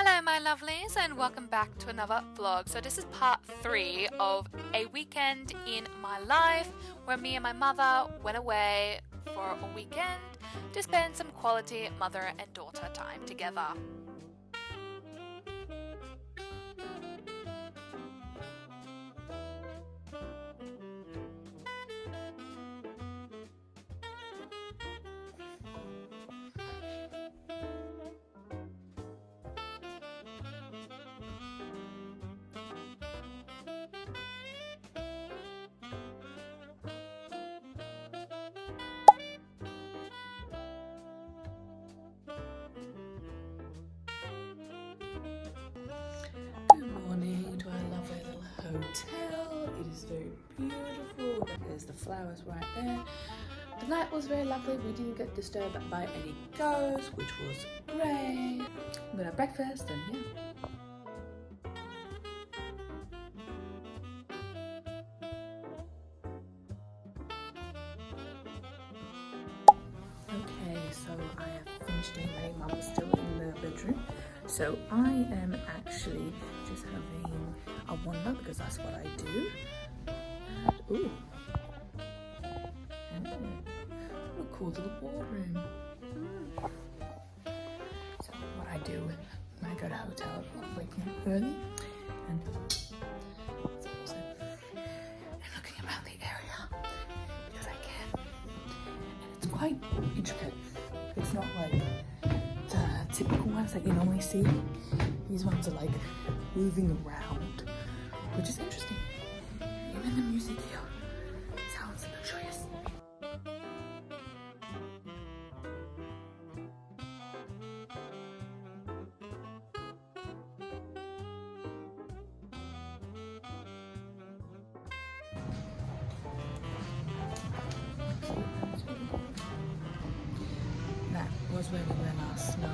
Hello my lovelies and welcome back to another vlog. So this is part 3 of a weekend in my life where me and my mother went away for a weekend to spend some quality mother and daughter time together. Good morning to our lovely little hotel. It is very beautiful. There's the flowers right there. The night was very lovely. We didn't get disturbed by any ghosts, which was great. I'm gonna have breakfast and yeah. Okay, so I have finished eating. Mum's still in the bedroom. So I am actually just having a wander because that's what I do. And, ooh. What a cool little boardroom. So what I do when I go to a hotel, I'm waking up early and also I'm looking around the area because I can. And it's quite intricate. It's not like the typical ones that you normally see. These ones are like moving around, which is interesting. Even the music here sounds luxurious. That was where we were last night.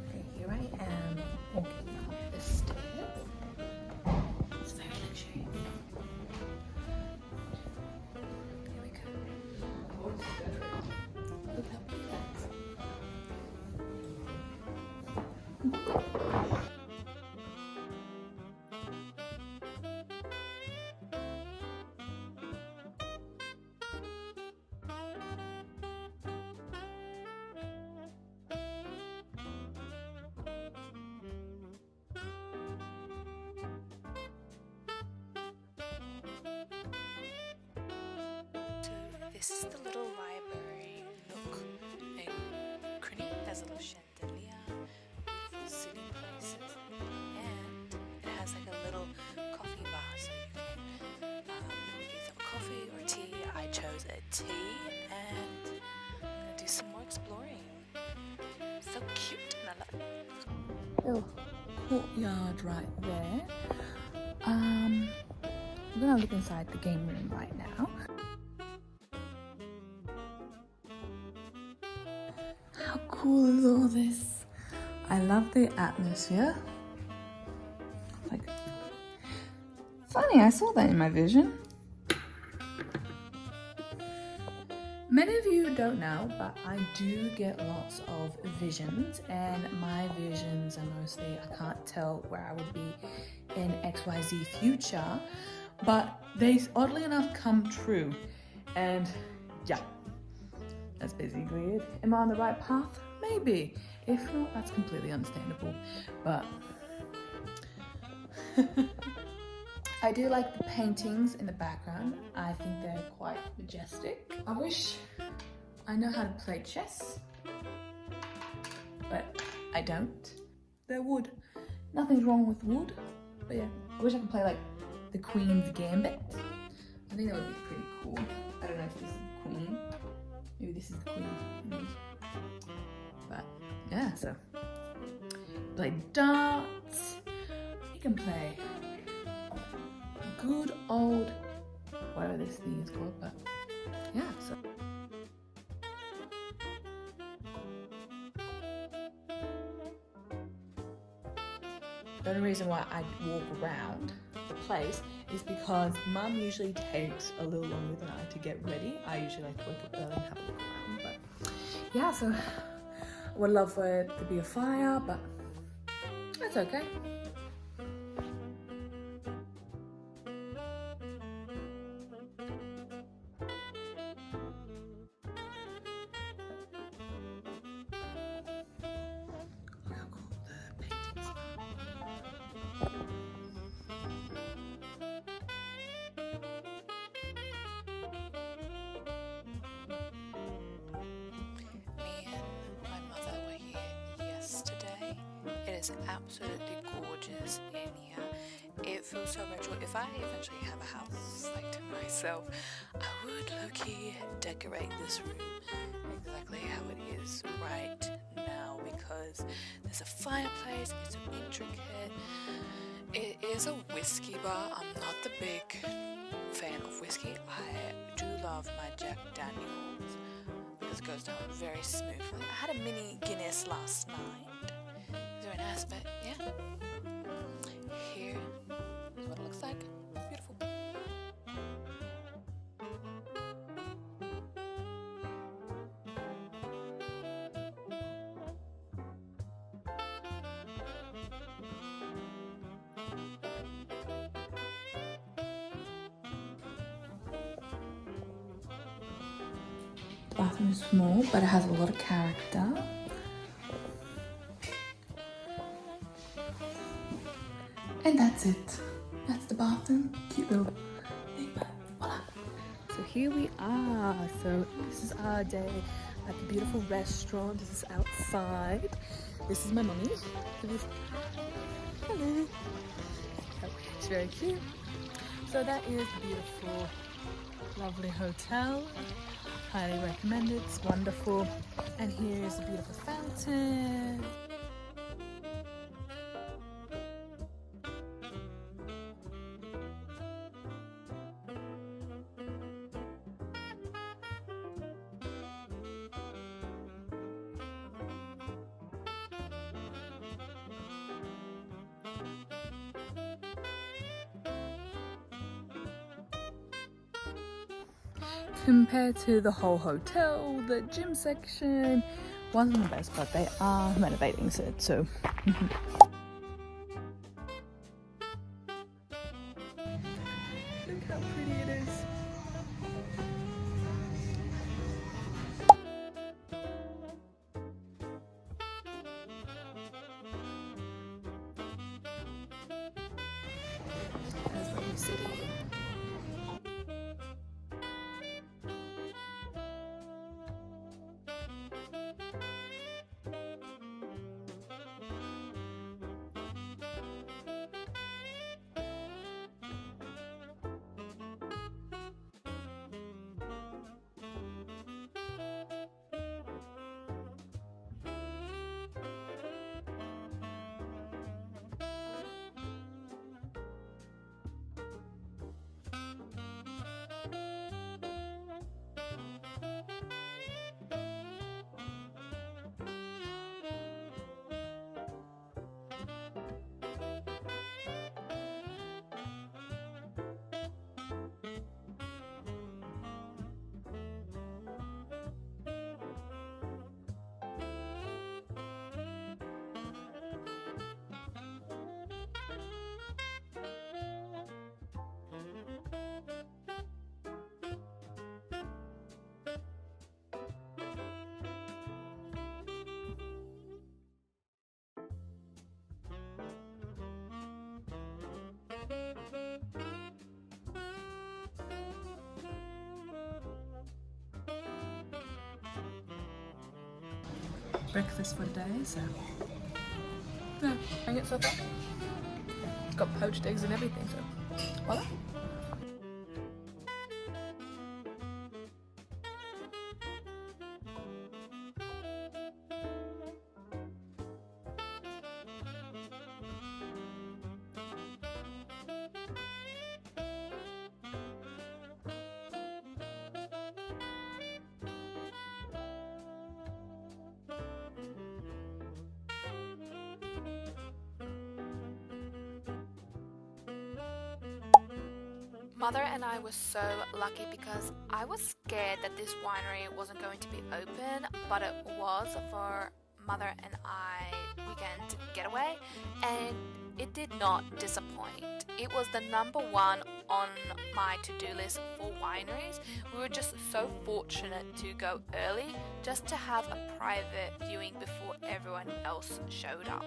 Okay, here I am walking up the stairs. It's very luxurious. Here we go. Look how pretty that is. This is the little library nook and cranny. There's a little chandelier, beautiful sitting places, and it has like a little coffee bar so you can get some coffee or tea. I chose a tea and I'm gonna do some more exploring. So cute and I love it. Little courtyard right there. We're gonna look inside the game room right now. How cool is all this? I love the atmosphere. Like, funny, I saw that in my vision. Many of you don't know, but I do get lots of visions, and my visions are mostly, I can't tell where I would be in XYZ future, but they oddly enough come true. And yeah, that's basically it. Am I on the right path? Maybe. If not, that's completely understandable. But I do like the paintings in the background. I think they're quite majestic. I wish I know how to play chess, but I don't. They're wood. Nothing's wrong with wood. But yeah, I wish I could play like the Queen's Gambit. I think that would be pretty cool. I don't know if this is the Queen. Maybe this is the Queen. But yeah, so play darts. You can play good old, whatever this thing is called, but yeah, so. The only reason why I walk around the place is because Mum usually takes a little longer than I to get ready. I usually like to wake up early and have a look around, but yeah, so I would love for it to be a fire, but that's okay. Look how cool the paintings are. Me and my mother were here yesterday. It is absolutely gorgeous in here. It feels so retro. If I eventually have a house like to myself, I would low-key decorate this room exactly how it is right now, because there's a fireplace, it's so intricate. It is a whiskey bar. I'm not the big fan of whiskey. I do love my Jack Daniels because it goes down very smoothly. I had a mini Guinness last night. It's very nice, but yeah. Here is what it looks like. Beautiful. The bathroom is small, but it has a lot of character. And that's it. That's the bathroom. Cute little thing, but voila. So here we are. So this is our day at the beautiful restaurant. This is outside. This is my mummy. Hello. Oh, it's very cute. So that is the beautiful, lovely hotel. Highly recommend it. It's wonderful. And here is a beautiful fountain. Compared to the whole hotel, the gym section wasn't the best, but they are renovating it, so look how pretty it is. That's what you see. Breakfast for the day, so yeah, I get so far. It's got poached eggs and everything, so voila. Mother and I were so lucky because I was scared that this winery wasn't going to be open, but it was for Mother and I weekend getaway, and it did not disappoint. It was the number one on my to-do list for wineries. We were just so fortunate to go early just to have a private viewing before everyone else showed up.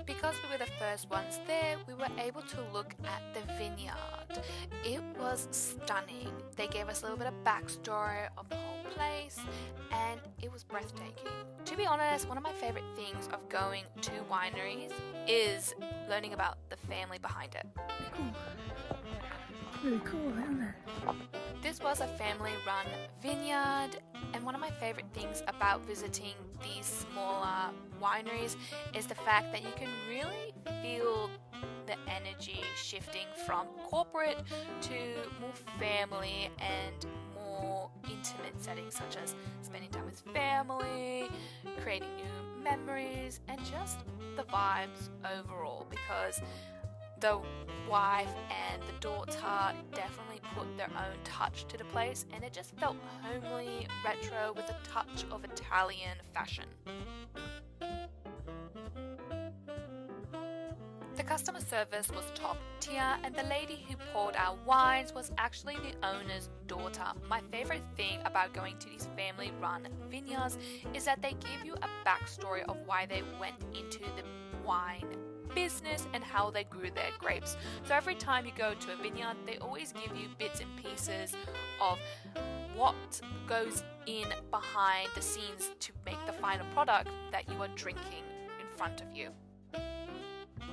Because we were the first ones there, we were able to look at the vineyard. It was stunning. They gave us a little bit of backstory of the whole place, and it was breathtaking. To be honest, one of my favorite things of going to wineries is learning about the family behind it. Really cool, isn't it? This was a family-run vineyard, and one of my favorite things about visiting these smaller wineries is the fact that you can really feel the energy shifting from corporate to more family and more intimate settings, such as spending time with family, creating new memories, and just the vibes overall, because the wife and the daughter definitely put their own touch to the place, and it just felt homely, retro, with a touch of Italian fashion. The customer service was top tier, and the lady who poured our wines was actually the owner's daughter. My favorite thing about going to these family-run vineyards is that they give you a backstory of why they went into the wine business and how they grew their grapes. So every time you go to a vineyard, they always give you bits and pieces of what goes in behind the scenes to make the final product that you are drinking in front of you.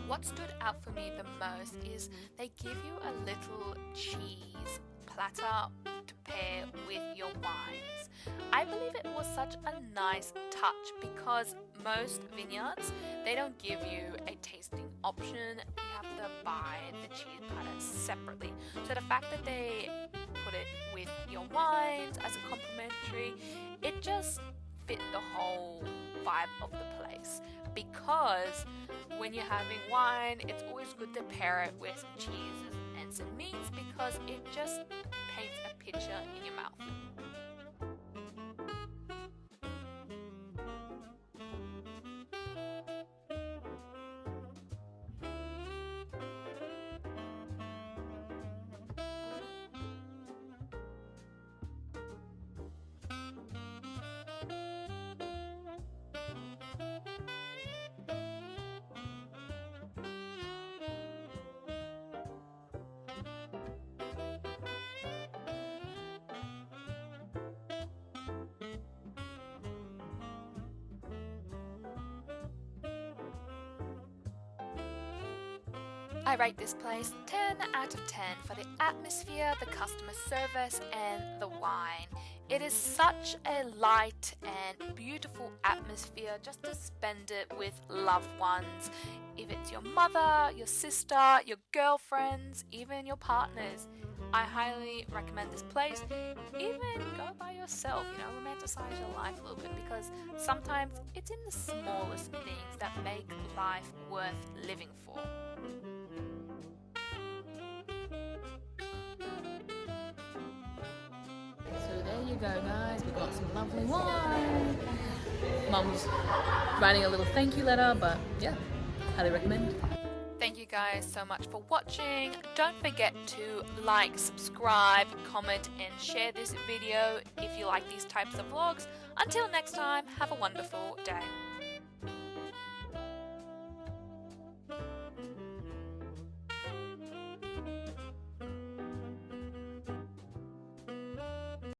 What stood out for me the most is they give you a little cheese platter to pair with your wines. I believe it was such a nice touch because most vineyards, they don't give you a tasting option. You have to buy the cheese platter separately. So the fact that they put it with your wines as a complimentary, it just fit the whole vibe of the place. Because when you're having wine, it's always good to pair it with some cheeses and some meats because it just paints a picture in your mouth. I rate this place 10 out of 10 for the atmosphere, the customer service, and the wine. It is such a light and beautiful atmosphere just to spend it with loved ones. If it's your mother, your sister, your girlfriends, even your partners, I highly recommend this place. Even go by yourself, romanticize your life a little bit, because sometimes it's in the smallest things that make life worth living for. So there you go, guys. We got some lovely wine. Mum's writing a little thank you letter, but yeah, highly recommend. Thank you guys so much for watching. Don't forget to like, subscribe, comment, and share this video if you like these types of vlogs. Until next time, have a wonderful day.